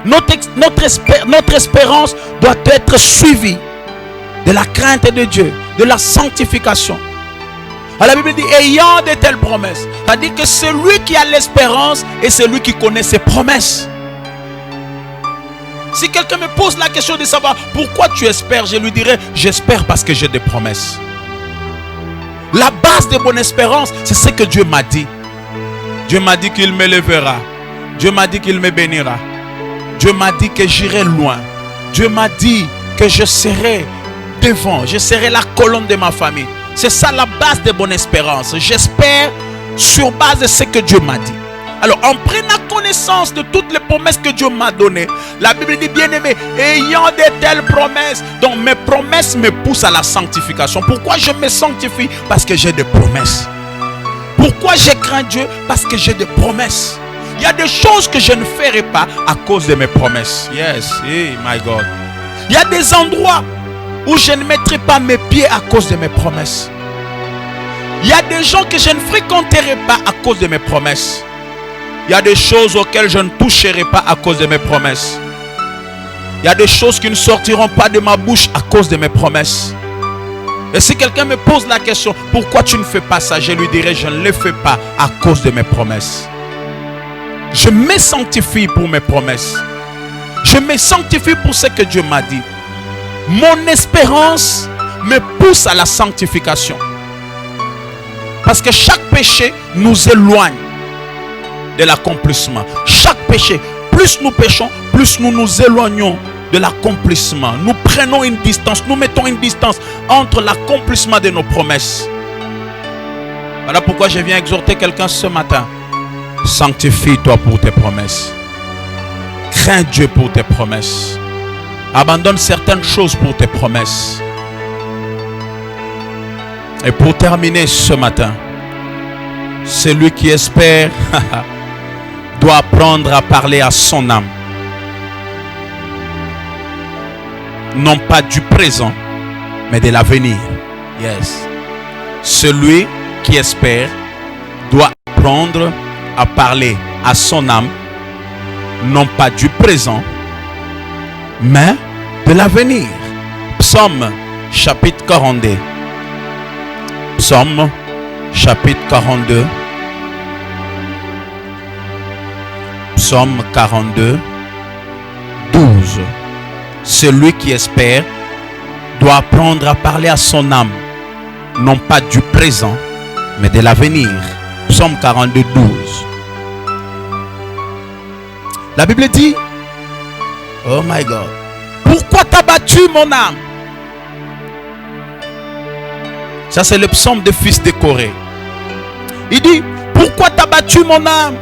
Notre espérance doit être suivie de la crainte de Dieu, de la sanctification. Alors la Bible dit, ayant de telles promesses. C'est-à-dire que celui qui a l'espérance est celui qui connaît ses promesses. Si quelqu'un me pose la question de savoir pourquoi tu espères, je lui dirai, j'espère parce que j'ai des promesses. La base de mon espérance, c'est ce que Dieu m'a dit. Dieu m'a dit qu'il m'élèvera. Dieu m'a dit qu'il me bénira. Dieu m'a dit que j'irai loin. Dieu m'a dit que je serai devant. Je serai la colonne de ma famille. C'est ça la base de mon espérance. J'espère sur base de ce que Dieu m'a dit. Alors, en prenant connaissance de toutes les promesses que Dieu m'a données, la Bible dit, bien-aimé, ayant de telles promesses, donc mes promesses me poussent à la sanctification. Pourquoi je me sanctifie? Parce que j'ai des promesses. Pourquoi je crains Dieu? Parce que j'ai des promesses. Il y a des choses que je ne ferai pas à cause de mes promesses. Yes, hey, my God. Il y a des endroits où je ne mettrai pas mes pieds à cause de mes promesses. Il y a des gens que je ne fréquenterai pas à cause de mes promesses. Il y a des choses auxquelles je ne toucherai pas à cause de mes promesses. Il y a des choses qui ne sortiront pas de ma bouche à cause de mes promesses. Et si quelqu'un me pose la question, pourquoi tu ne fais pas ça? Je lui dirai, je ne le fais pas à cause de mes promesses. Je me sanctifie pour mes promesses. Je me sanctifie pour ce que Dieu m'a dit. Mon espérance me pousse à la sanctification. Parce que chaque péché nous éloigne de l'accomplissement. Chaque péché, plus nous péchons, plus nous nous éloignons de l'accomplissement. Nous prenons une distance, nous mettons une distance entre l'accomplissement de nos promesses. Voilà pourquoi je viens exhorter quelqu'un ce matin. Sanctifie-toi pour tes promesses. Crains Dieu pour tes promesses. Abandonne certaines choses pour tes promesses. Et pour terminer ce matin, celui qui espère doit apprendre à parler à son âme. Non pas du présent, mais de l'avenir. Yes. Celui qui espère doit apprendre à parler à son âme, non pas du présent, mais de l'avenir. Psaume chapitre 42. Psaume chapitre 42. Psaume 42, 12. Celui qui espère doit apprendre à parler à son âme, non pas du présent, mais de l'avenir. Psaume 42, 12. La Bible dit, oh my God, pourquoi t'as battu mon âme? Ça c'est le psaume de fils de Corée. Il dit, pourquoi t'as battu mon âme?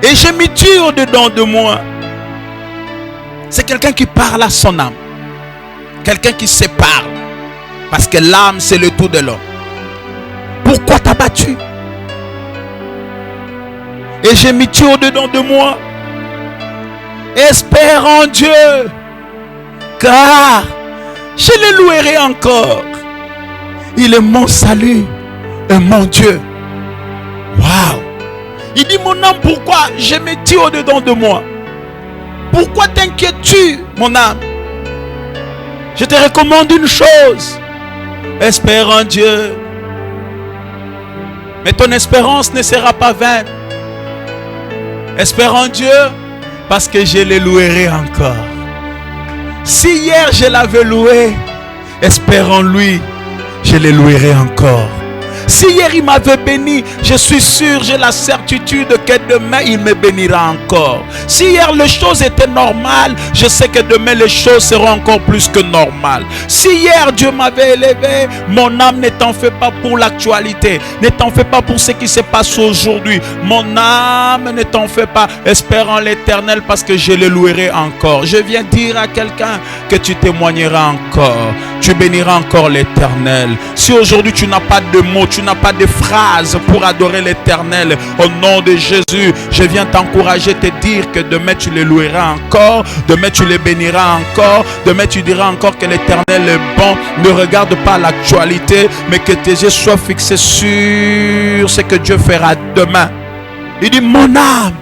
Et j'ai mis Dieu au-dedans de moi. C'est quelqu'un qui parle à son âme. Quelqu'un qui se parle. Parce que l'âme c'est le tout de l'homme. Pourquoi t'as battu? Et j'ai mis Dieu au-dedans de moi. Espère en Dieu, car je le louerai encore. Il est mon salut et mon Dieu. Waouh! Il dit, mon âme, pourquoi je mets Dieu au-dedans de moi? Pourquoi t'inquiètes-tu, mon âme? Je te recommande une chose. Espère en Dieu. Mais ton espérance ne sera pas vaine. Espère en Dieu, parce que je le louerai encore. Si hier je l'avais loué, espère en lui, je le louerai encore. Si hier il m'avait béni, je suis sûr, j'ai la certitude que demain il me bénira encore. Si hier les choses étaient normales, je sais que demain les choses seront encore plus que normales. Si hier Dieu m'avait élevé, mon âme, ne t'en fais pas pour l'actualité. Ne t'en fais pas pour ce qui se passe aujourd'hui. Mon âme, ne t'en fais pas. Espère en l'Éternel parce que je le louerai encore. Je viens dire à quelqu'un que tu témoigneras encore. Tu béniras encore l'Éternel. Si aujourd'hui tu n'as pas de mots, tu n'as pas de phrases pour adorer l'Éternel, au nom de Jésus, je viens t'encourager, te dire que demain tu le loueras encore, demain tu le béniras encore, demain tu diras encore que l'Éternel est bon. Ne regarde pas l'actualité, mais que tes yeux soient fixés sur ce que Dieu fera demain. Il dit, mon âme,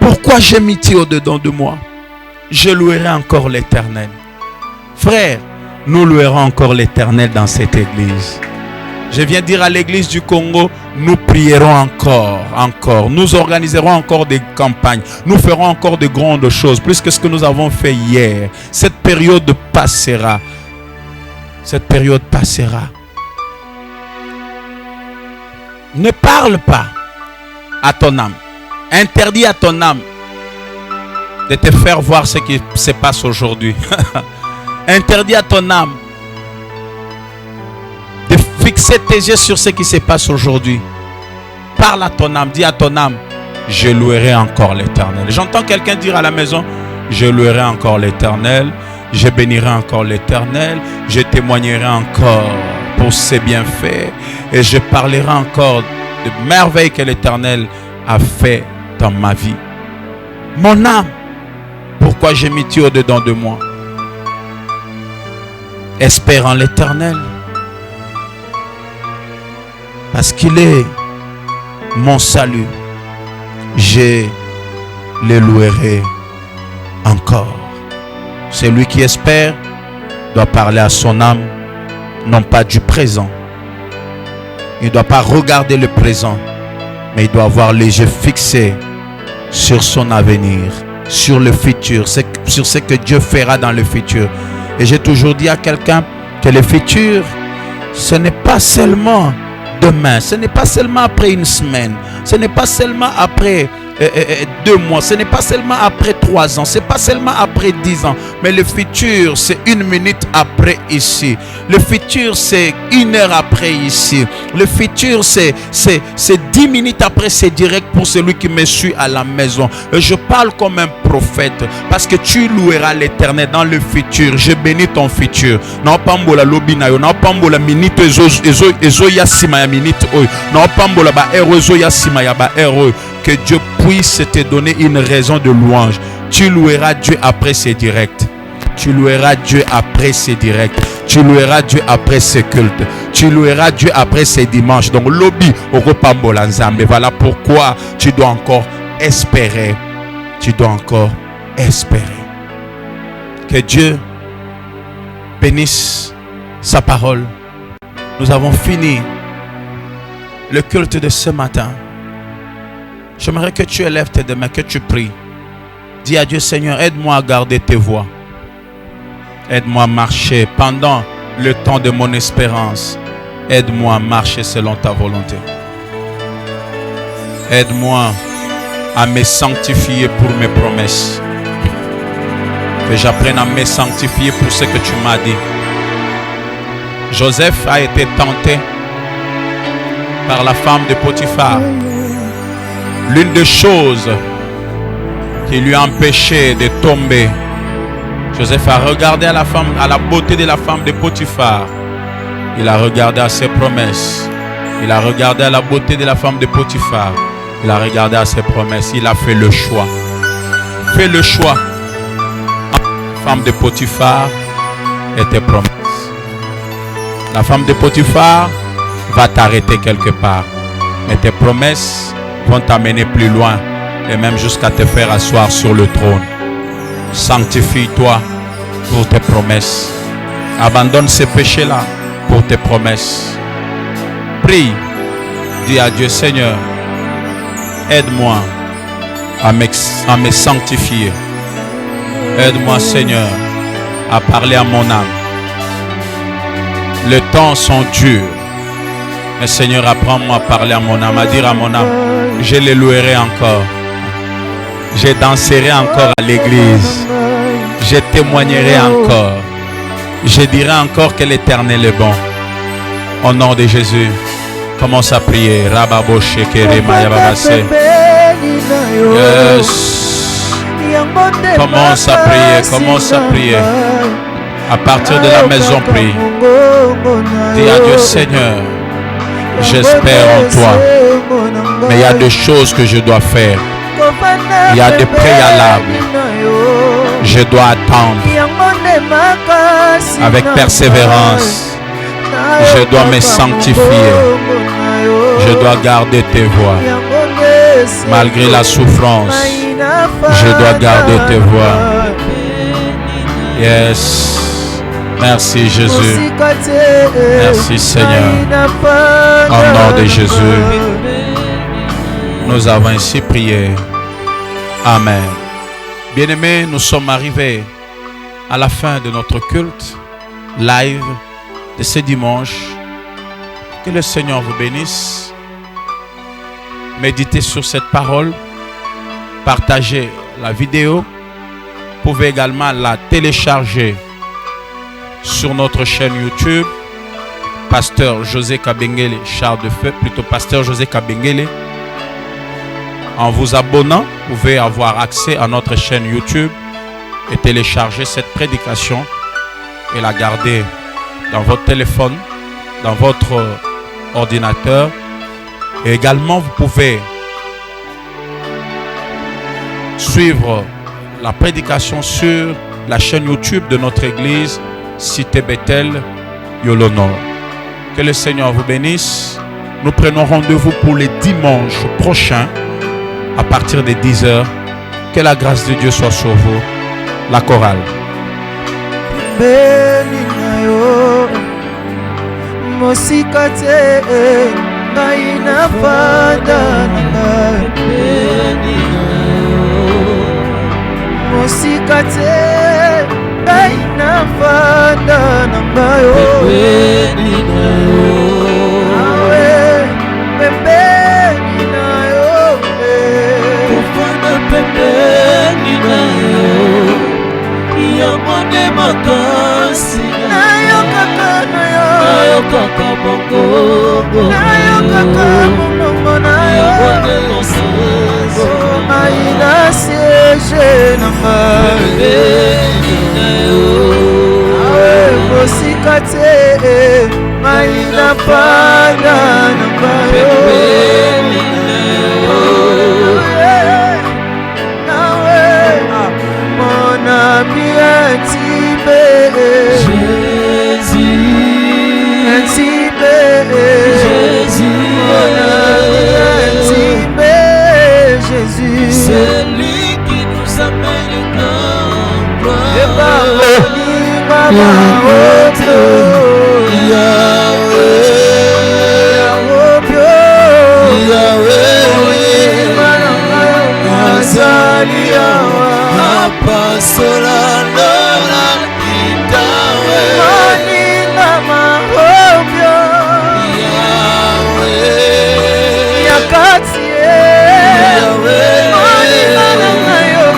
pourquoi j'ai mis Dieu au-dedans de moi? Je louerai encore l'Éternel. Frère, nous louerons encore l'Éternel dans cette église. Je viens dire à l'église du Congo, nous prierons encore. Nous organiserons encore des campagnes. Nous ferons encore de grandes choses, plus que ce que nous avons fait hier. Cette période passera. Cette période passera. Ne parle pas à ton âme. Interdis à ton âme de te faire voir ce qui se passe aujourd'hui. Interdis à ton âme de fixer tes yeux sur ce qui se passe aujourd'hui. Parle à ton âme, dis à ton âme, je louerai encore l'Éternel. J'entends quelqu'un dire à la maison, je louerai encore l'Éternel, je bénirai encore l'Éternel, je témoignerai encore pour ses bienfaits et je parlerai encore de merveilles que l'Éternel a fait dans ma vie. Mon âme, pourquoi j'ai mis Dieu au-dedans de moi? Espère en l'Éternel, parce qu'il est mon salut. Je le louerai encore. Celui qui espère doit parler à son âme, non pas du présent. Il ne doit pas regarder le présent, mais il doit avoir les yeux fixés sur son avenir, sur le futur, sur ce que Dieu fera dans le futur. Et j'ai toujours dit à quelqu'un que le futur, ce n'est pas seulement demain, ce n'est pas seulement après une semaine, ce n'est pas seulement après 2 mois, ce n'est pas seulement après 3 ans, ce n'est pas seulement après 10 ans, mais le futur c'est 1 minute après ici, le futur c'est 1 heure après ici, le futur c'est 10 minutes après, c'est direct pour celui qui me suit à la maison. Et je parle comme un prophète parce que tu loueras l'Éternel dans le futur. Je bénis ton futur. Non pambola lobinayo, non pambola minute ezo ya sima ya minute oy, non pambola ba ezo ya sima ya ba ero. Que Dieu puisse te donner une raison de louange. Tu loueras Dieu après c'est direct. Tu loueras Dieu après c'est direct. Tu loueras Dieu après ses cultes. Tu loueras Dieu après ses dimanches. Donc lobby okopambola nzambe. Voilà pourquoi tu dois encore espérer. Tu dois encore espérer. Que Dieu bénisse sa parole. Nous avons fini le culte de ce matin. J'aimerais que tu élèves tes mains, que tu pries. Dis à Dieu, Seigneur, aide-moi à garder tes voies. Aide-moi à marcher pendant le temps de mon espérance. Aide-moi à marcher selon ta volonté. Aide-moi à me sanctifier pour mes promesses. Que j'apprenne à me sanctifier pour ce que tu m'as dit. Joseph a été tenté par la femme de Potiphar. L'une des choses qui lui a empêché de tomber, Joseph a regardé à la femme, à la beauté de la femme de Potiphar. Il a regardé à ses promesses. Il a regardé à la beauté de la femme de Potiphar. Il a regardé à ses promesses. Il a fait le choix. Fais le choix. La femme de Potiphar et tes promesses. La femme de Potiphar va t'arrêter quelque part. Mais tes promesses vont t'amener plus loin et même jusqu'à te faire asseoir sur le trône. Sanctifie-toi pour tes promesses. Abandonne ces péchés-là pour tes promesses. Prie. Dis à Dieu, Seigneur, aide-moi à me sanctifier. Aide-moi, Seigneur, à parler à mon âme. Les temps sont durs. Mais Seigneur, apprends-moi à parler à mon âme, à dire à mon âme, je les louerai encore. Je danserai encore à l'église. Je témoignerai encore. Je dirai encore que l'Éternel est bon. Au nom de Jésus, commence à prier. Yes. Commence à prier, commence à prier. À partir de la maison, prie. Dis à Dieu, Seigneur, j'espère en toi. Mais il y a des choses que je dois faire. Il y a des préalables. Je dois attendre avec persévérance. Je dois me sanctifier. Je dois garder tes voies. Malgré la souffrance, je dois garder tes voies. Yes. Merci Jésus. Merci Seigneur. Au nom de Jésus, nous avons ainsi prié. Amen. Bien-aimés, nous sommes arrivés à la fin de notre culte live de ce dimanche. Que le Seigneur vous bénisse. Méditez sur cette parole. Partagez la vidéo. Vous pouvez également la télécharger sur notre chaîne YouTube, Pasteur José Kabengele, Char de Feu, plutôt Pasteur José Kabengele. En vous abonnant, vous pouvez avoir accès à notre chaîne YouTube et télécharger cette prédication et la garder dans votre téléphone, dans votre ordinateur. Et également, vous pouvez suivre la prédication sur la chaîne YouTube de notre église, Cité Bethel, Yolono. Que le Seigneur vous bénisse. Nous prenons rendez-vous pour les dimanches prochains à partir de 10h. Que la grâce de Dieu soit sur vous. La chorale. pembeni na yo mosika te ngai nafanda na ngai mosika te ngai nafanda na ngai awe pembeni na yo kufanda pembeni na yo ya mone makasi nayo kaka nayo kaka bongo nayo kaka mongongo nayo maina siege na ngai mosika te maina panda na ngai nawe mon ami intime intime mon ami intime Jésus, c'est lui qui nous amène dans et par Mama Oto Yahweh Yahweh Azali Apasola Lola Kitawe Moninga Mahobyo Yahweh Yakatie Moninga Nangayo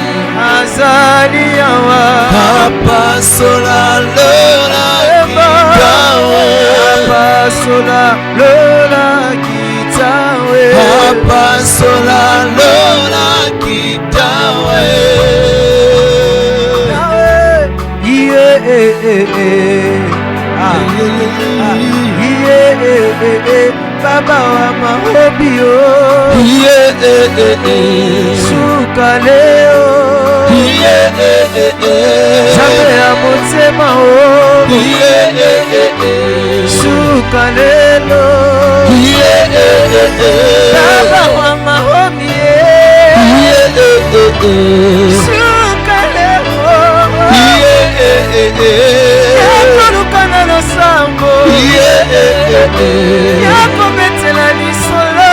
Azali Yawa Apasola Lola Kitawe Apasola Lola Kitawe Apasola Lola Kitawe Baba wa mahobio Suka leo Jambe ya motema o Suka lelo Baba wa mahobie Suka leo Yakolukana no sambo Yakobetela lisolo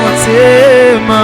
Motema